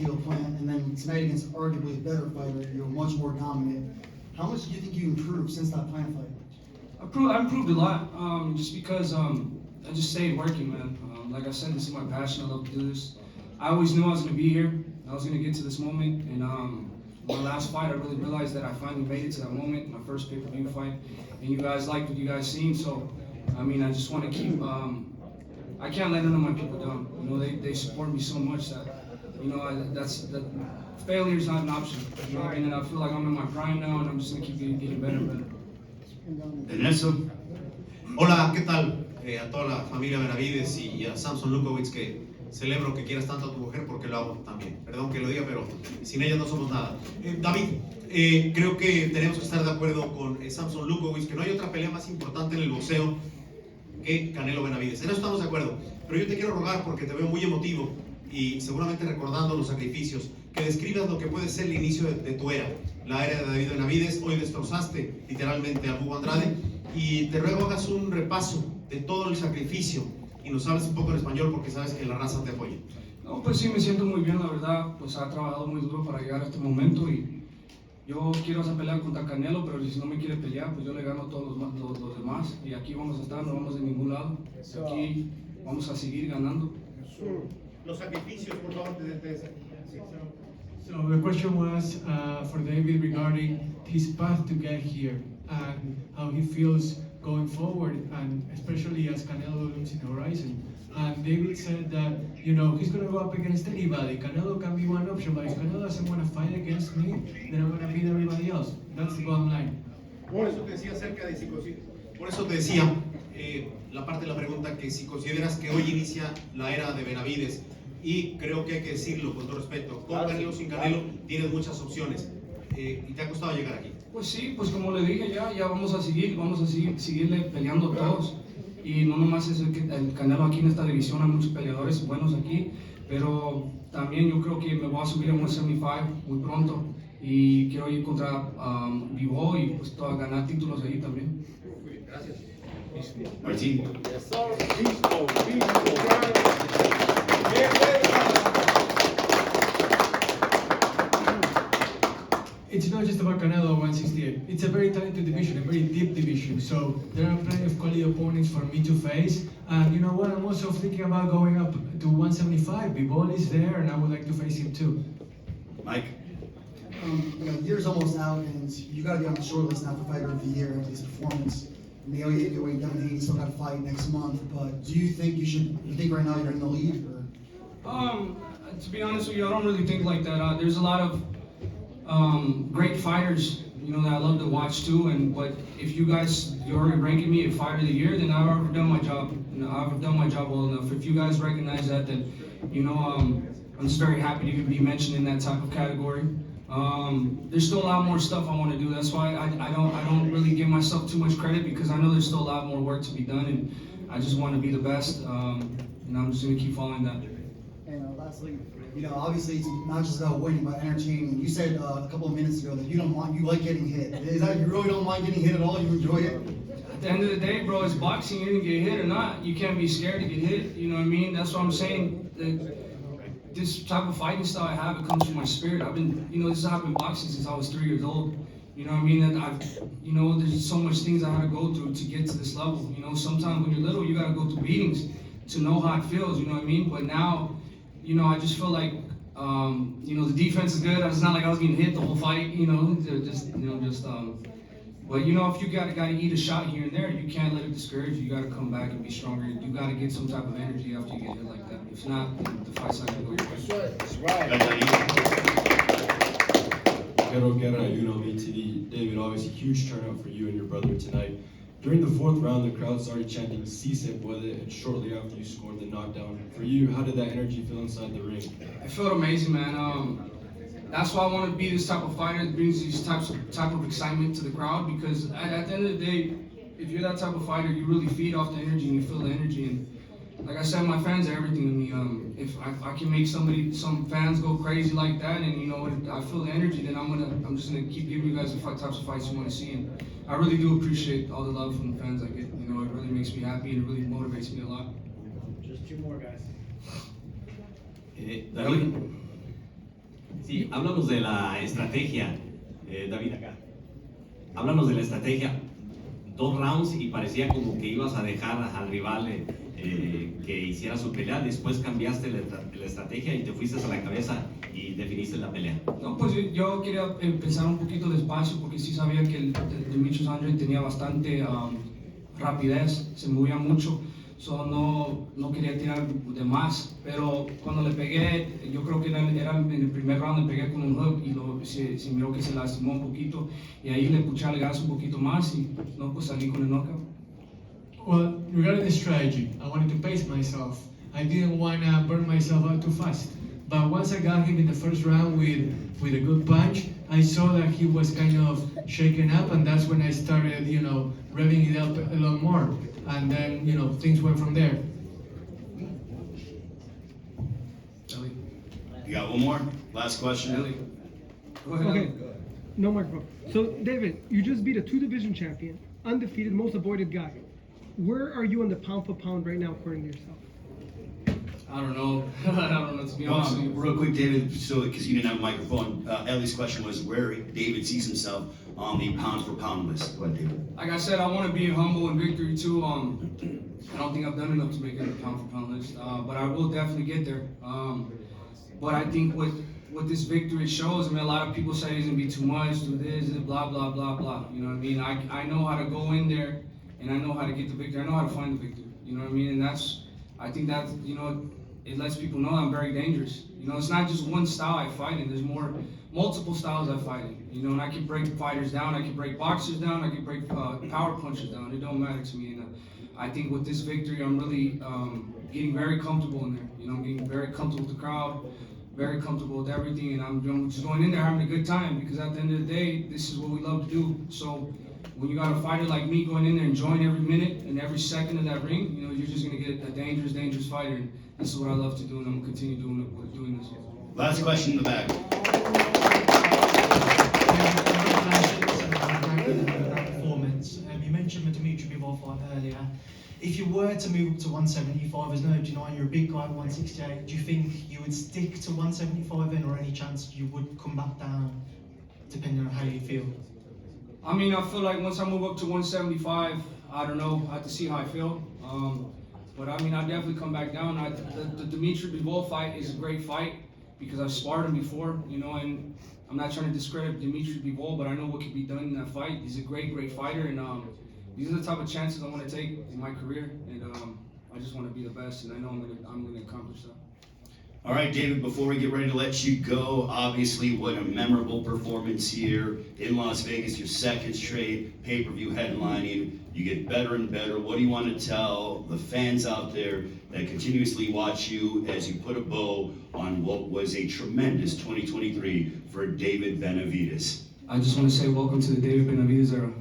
kilo plant, and then tonight against arguably a better fighter, you're much more dominant. How much do you think you improved since that plant fight? I improved a lot, just because I just stayed working, man. Like I said, this is my passion. I love to do this. I always knew I was going to be here. I was going to get to this moment, and my last fight, I really realized that I finally made it to that moment, my first pay-per-view fight, and you guys liked what you guys seen, so, I mean, I just want to keep, I can't let none of my people down. You know, they support me so much that, you know, failure is not an option. You know what I mean? And I feel like I'm in my prime now, and I'm just going to keep getting better and better. Nelson. Hola, ¿qué tal? A toda la familia Benavidez y a Samson Lukowicz, que celebro que quieras tanto a tu mujer porque lo hago también. Perdón que lo diga, pero sin ella no somos nada. David, creo que tenemos que estar de acuerdo con Samson Lukowicz, que no hay otra pelea más importante en el boxeo que Canelo Benavidez. En eso estamos de acuerdo. Pero yo te quiero rogar, porque te veo muy emotivo y seguramente recordando los sacrificios, que describas lo que puede ser el inicio de tu era, la era de David Benavidez. Hoy destrozaste literalmente al Hugo Andrade y te ruego hagas un repaso de todo el sacrificio y nos hables un poco en español porque sabes que la raza te apoya. No, pues sí, me siento muy bien, la verdad. Pues ha trabajado muy duro para llegar a este momento y yo quiero hacer pelea contra Canelo, pero si no me quiere pelear, pues yo le gano a todos los demás. Y aquí vamos a estar, no vamos de ningún lado. Aquí vamos a seguir ganando. Los sacrificios, por favor, So the question was for David regarding his path to get here and how he feels going forward, and especially as Canelo looks in the horizon. And David said that, you know, he's going to go up against anybody. Canelo can be one option, but if Canelo doesn't want to fight against me, then I'm going to beat everybody else. That's the bottom line. Por eso te decía acerca de por eso te decía la parte de la pregunta, que si consideras que hoy inicia la era de Benavidez, y creo que hay que decirlo con todo respeto, con Canelo, sin Canelo, tienes muchas opciones, y te ha costado llegar aquí. Pues sí, pues como le dije, ya vamos a seguirle peleando todos. Y no nomás es el Canelo aquí en esta división, hay muchos peleadores buenos aquí, pero también yo creo que me voy a subir a 175 muy pronto y quiero ir contra Vivo y pues ganar títulos ahí también. Gracias. Martín. It's not just about Canelo 168. It's a very talented division, a very deep division. So there are plenty of quality opponents for me to face. And you know what? I'm also thinking about going up to 175. Bivol is there, and I would like to face him too. Mike. You know, the year's almost out, and you got to be on the short list now for Fighter of the Year after this performance. And the 88 Devin Haney still got to fight next month. But do you think you think right now you're in the lead? Or? To be honest with you, I don't really think like that. There's a lot of great fighters, you know, that I love to watch too. But if you're already ranking me a fighter of the year, then I've already done my job. You know, I've done my job well enough. If you guys recognize that, then you know, I'm just very happy to be mentioned in that type of category. There's still a lot more stuff I want to do. That's why I don't really give myself too much credit, because I know there's still a lot more work to be done, and I just want to be the best. And I'm just gonna keep following that. And lastly, you know, obviously it's not just about winning, but entertaining. You said a couple of minutes ago that you like getting hit. Is that you really don't mind getting hit at all? You enjoy it? At the end of the day, bro, it's boxing. You're gonna get hit or not. You can't be scared to get hit. You know what I mean? That's what I'm saying. This type of fighting style I have, it comes from my spirit. This is how I've been boxing since I was 3 years old. You know what I mean? That there's so much things I had to go through to get to this level. You know, sometimes when you're little, you gotta go through beatings to know how it feels. You know what I mean? But now, you know, I just feel like, the defense is good. It's not like I was getting hit the whole fight. But you know, if you gotta eat a shot here and there, you can't let it discourage you. You gotta come back and be stronger. You gotta get some type of energy after you get hit like that. If not, the fight's not gonna go your way. That's right. Guerra, you know me, TV. David, obviously huge turnout for you and your brother tonight. During the fourth round, the crowd started chanting "Si se puede," and shortly after you scored the knockdown. For you, how did that energy feel inside the ring? It felt amazing, man. That's why I want to be this type of fighter that brings these type of excitement to the crowd, because at the end of the day, if you're that type of fighter, you really feed off the energy and you feel the energy. And like I said, my fans are everything to me. If I can make some fans go crazy like that, and you know, I feel the energy, then I'm just gonna keep giving you guys the types of fights you want to see. And I really do appreciate all the love from the fans I get. You know, it really makes me happy and it really motivates me a lot. Just two more guys. David, Sí, háblanos de la estrategia, David, acá. Háblanos de la estrategia. 2 rounds y parecía como que ibas a dejar al rival que hiciera su pelea. Después cambiaste la estrategia y te fuiste a la cabeza y definiste la pelea. No, pues yo quería empezar un poquito despacio porque sí sabía que el Demetrius Andrade tenía bastante rapidez, se movía mucho, no quería tirar de más, pero cuando le pegué, yo creo que era en el primer round, le pegué con un hook y se miró que se lastimó un poquito y ahí le puché al gas un poquito más y no, pues salí con el knockout. Well, regarding the strategy, I wanted to pace myself. I didn't want to burn myself out too fast. But once I got him in the first round with a good punch, I saw that he was kind of shaken up, and that's when I started, revving it up a lot more. And then, things went from there. Ellie. You got one more? Last question? Ellie. Go ahead. Okay. Ellie. No mic, bro. So, David, you just beat a 2-division champion, undefeated, most avoided guy. Where are you in the pound for pound right now, according to yourself? I don't know. I don't know, to be honest with you. Real quick, David, so because you didn't have a microphone, Ellie's question was where David sees himself on the pound for pound list. Go ahead, David. Like I said, I want to be humble in victory too. I don't think I've done enough to make it a pound for pound list, but I will definitely get there. But I think what this victory shows, a lot of people say it's gonna be too much, do this, blah blah blah blah. You know what I mean? I know how to go in there, and I know how to get the victory. I know how to find the victory. You know what I mean? And I think that it lets people know I'm very dangerous. It's not just one style I fight in. There's multiple styles I fight in. And I can break fighters down. I can break boxers down. I can break power punchers down. It don't matter to me. And I think with this victory, I'm really getting very comfortable in there. I'm getting very comfortable with the crowd, very comfortable with everything, and I'm just going in there having a good time because at the end of the day, this is what we love to do. So when you got a fighter like me going in there enjoying every minute and every second of that ring, you're just gonna get a dangerous, dangerous fighter. And this is what I love to do, and I'm gonna continue doing this. Last question in the back. Performance. You mentioned the Dimitri Bivol fight earlier. If you were to move up to 175, there's no denying you're a big guy at 168. Do you think you would stick to 175 then, or any chance you would come back down, depending on how you feel? I feel like once I move up to 175, I don't know. I have to see how I feel. But I'll definitely come back down. The Dimitri Bivol fight is a great fight because I've sparred him before, and I'm not trying to discredit Dimitri Bivol, but I know what can be done in that fight. He's a great, great fighter, and these are the type of chances I want to take in my career, and I just want to be the best, and I know I'm going to accomplish that. All right, David, before we get ready to let you go, obviously what a memorable performance here in Las Vegas, your second straight pay-per-view headlining. You get better and better. What do you want to tell the fans out there that continuously watch you as you put a bow on what was a tremendous 2023 for David Benavidez? I just want to say welcome to the David Benavidez era.